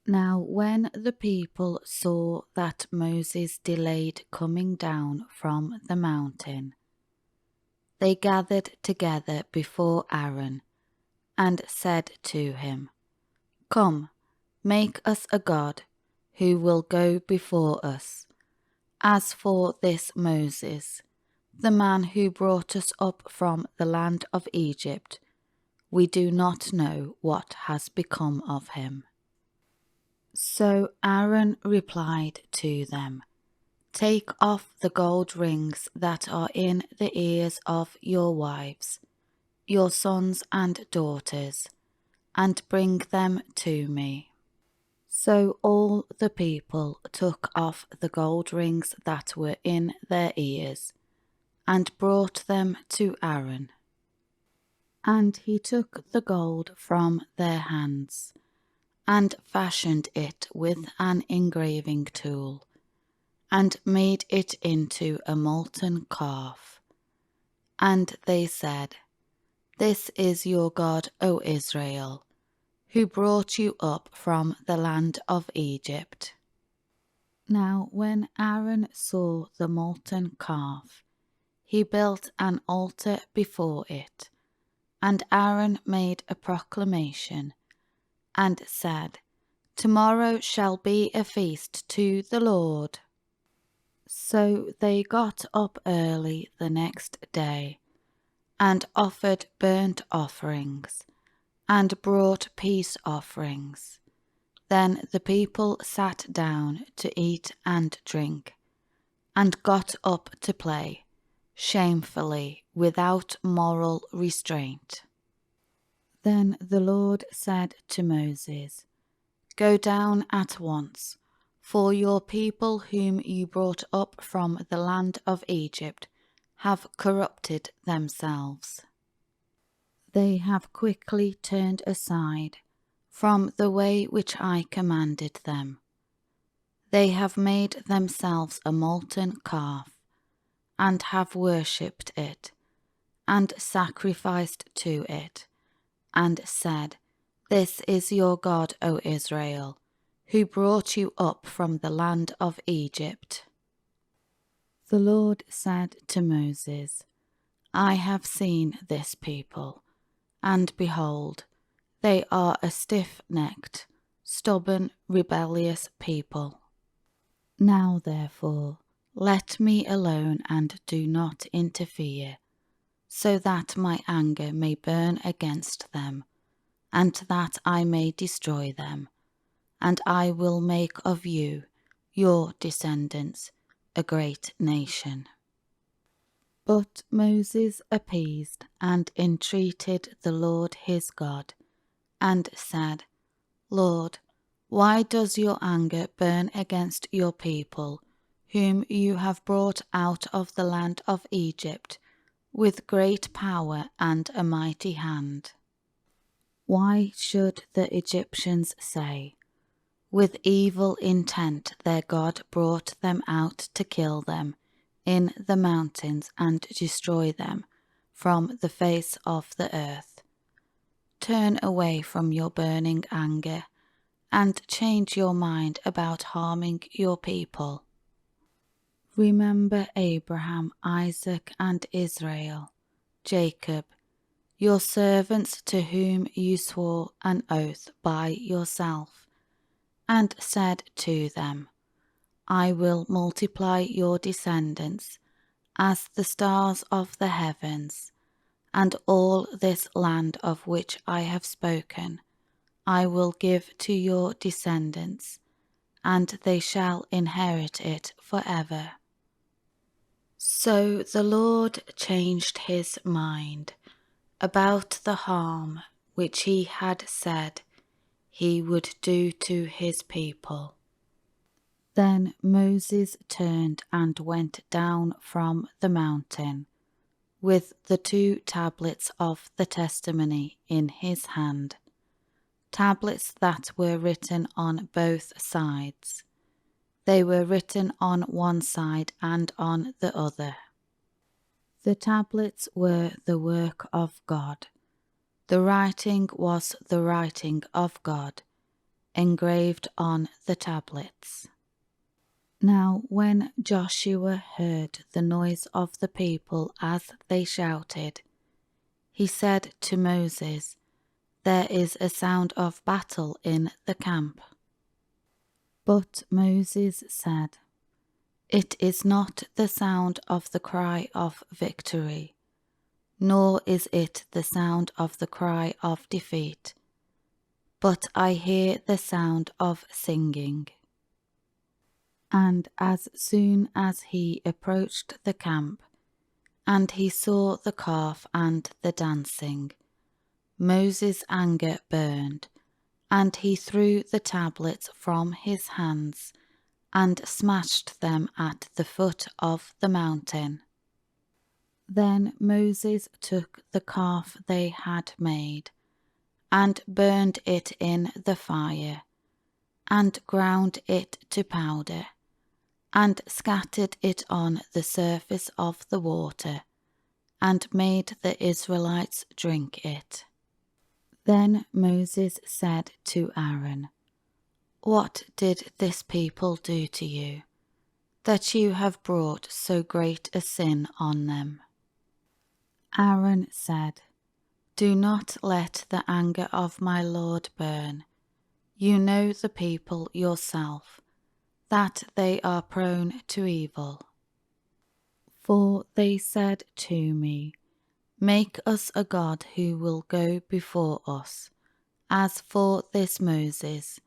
Now when the people saw that Moses delayed coming down from the mountain, they gathered together before Aaron and said to him, "Come, make us a god who will go before us. As for this Moses, the man who brought us up from the land of Egypt, we do not know what has become of him." So Aaron replied to them, "Take off the gold rings that are in the ears of your wives, your sons and daughters, and bring them to me." So all the people took off the gold rings that were in their ears, and brought them to Aaron. And he took the gold from their hands, and fashioned it with an engraving tool, and made it into a molten calf. And they said, "This is your God, O Israel, who brought you up from the land of Egypt." Now when Aaron saw the molten calf, he built an altar before it, and Aaron made a proclamation, and said, "Tomorrow shall be a feast to the Lord." So they got up early the next day, and offered burnt offerings, and brought peace offerings. Then the people sat down to eat and drink, and got up to play, shamefully, without moral restraint. Then the Lord said to Moses, "Go down at once, for your people whom you brought up from the land of Egypt have corrupted themselves. They have quickly turned aside from the way which I commanded them. They have made themselves a molten calf, and have worshipped it, and sacrificed to it, and said, 'This is your God, O Israel, who brought you up from the land of Egypt.'" The Lord said to Moses, "I have seen this people, and behold, they are a stiff-necked, stubborn, rebellious people. Now therefore, let me alone and do not interfere, so that my anger may burn against them, and that I may destroy them, and I will make of you, your descendants, a great nation." But Moses appeased and entreated the Lord his God, and said, "Lord, why does your anger burn against your people, whom you have brought out of the land of Egypt, with great power and a mighty hand? Why should the Egyptians say, 'With evil intent their God brought them out to kill them in the mountains and destroy them from the face of the earth'? Turn away from your burning anger, and change your mind about harming your people. Remember Abraham, Isaac, and Israel, Jacob, your servants to whom you swore an oath by yourself, and said to them, 'I will multiply your descendants as the stars of the heavens, and all this land of which I have spoken I will give to your descendants, and they shall inherit it forever.' So the Lord changed his mind about the harm which he had said he would do to his people. Then Moses turned and went down from the mountain, with the 2 tablets of the testimony in his hand, tablets that were written on both sides. They were written on one side and on the other. The tablets were the work of God. The writing was the writing of God, engraved on the tablets. Now when Joshua heard the noise of the people as they shouted, he said to Moses, "There is a sound of battle in the camp." But Moses said, "It is not the sound of the cry of victory, nor is it the sound of the cry of defeat, but I hear the sound of singing." And as soon as he approached the camp, and he saw the calf and the dancing, Moses' anger burned, and he threw the tablets from his hands and smashed them at the foot of the mountain. Then Moses took the calf they had made, and burned it in the fire, and ground it to powder, and scattered it on the surface of the water, and made the Israelites drink it. Then Moses said to Aaron, "What did this people do to you, that you have brought so great a sin on them?" Aaron said, "Do not let the anger of my Lord burn. You know the people yourself, that they are prone to evil. For they said to me, 'Make us a god who will go before us.' As for this Moses,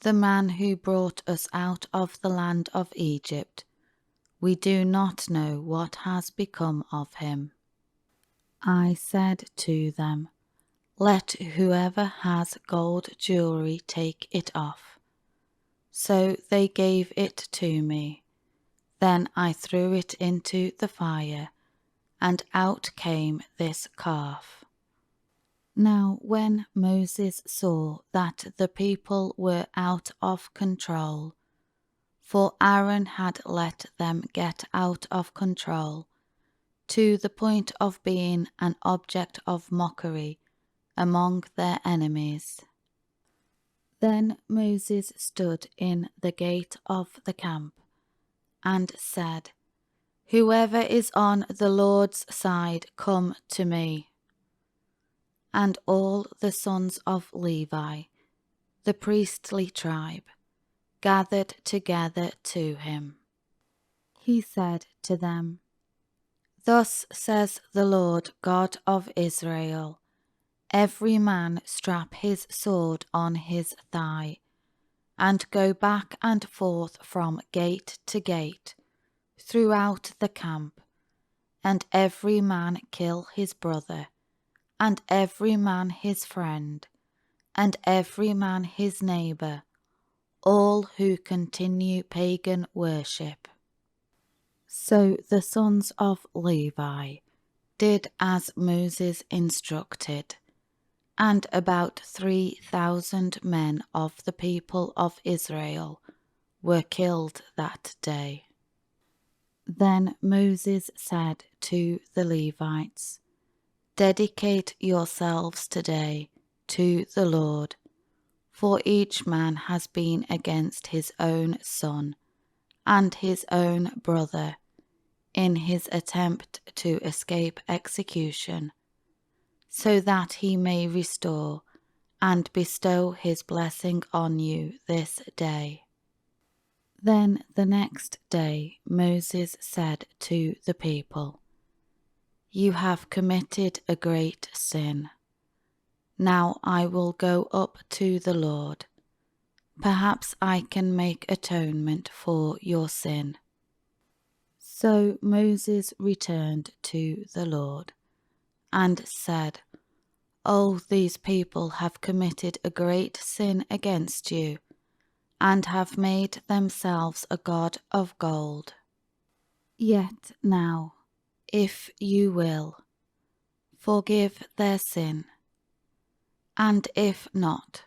the man who brought us out of the land of Egypt, we do not know what has become of him." I said to them, "Let whoever has gold jewelry take it off." So they gave it to me. Then I threw it into the fire, and out came this calf. Now when Moses saw that the people were out of control, for Aaron had let them get out of control, to the point of being an object of mockery among their enemies. Then Moses stood in the gate of the camp and said, "Whoever is on the Lord's side, come to me." And all the sons of Levi, the priestly tribe, gathered together to him. He said to them, "Thus says the Lord God of Israel, every man strap his sword on his thigh, and go back and forth from gate to gate throughout the camp, and every man kill his brother, and every man his friend, and every man his neighbour, all who continue pagan worship." So the sons of Levi did as Moses instructed, and about 3,000 men of the people of Israel were killed that day. Then Moses said to the Levites, "Dedicate yourselves today to the Lord, for each man has been against his own son and his own brother in his attempt to escape execution, so that he may restore and bestow his blessing on you this day." Then the next day Moses said to the people, "You have committed a great sin. Now I will go up to the Lord. Perhaps I can make atonement for your sin." So Moses returned to the Lord and said, "Oh, these people have committed a great sin against you, and have made themselves a god of gold. Yet now, if you will, forgive their sin, and if not,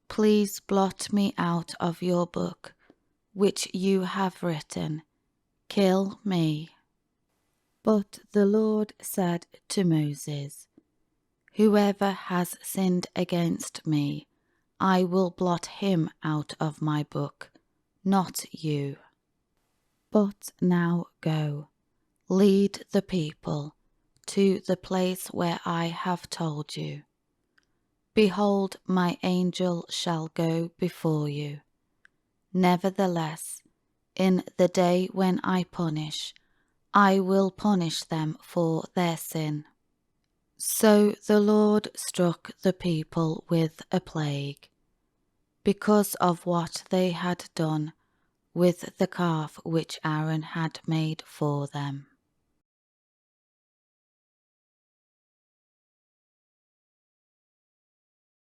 please blot me out of your book, which you have written. Kill me." But the Lord said to Moses, "Whoever has sinned against me, I will blot him out of my book, not you. But now go, lead the people to the place where I have told you. Behold, my angel shall go before you. Nevertheless, in the day when I punish, I will punish them for their sin. So the Lord struck the people with a plague, because of what they had done with the calf which Aaron had made for them.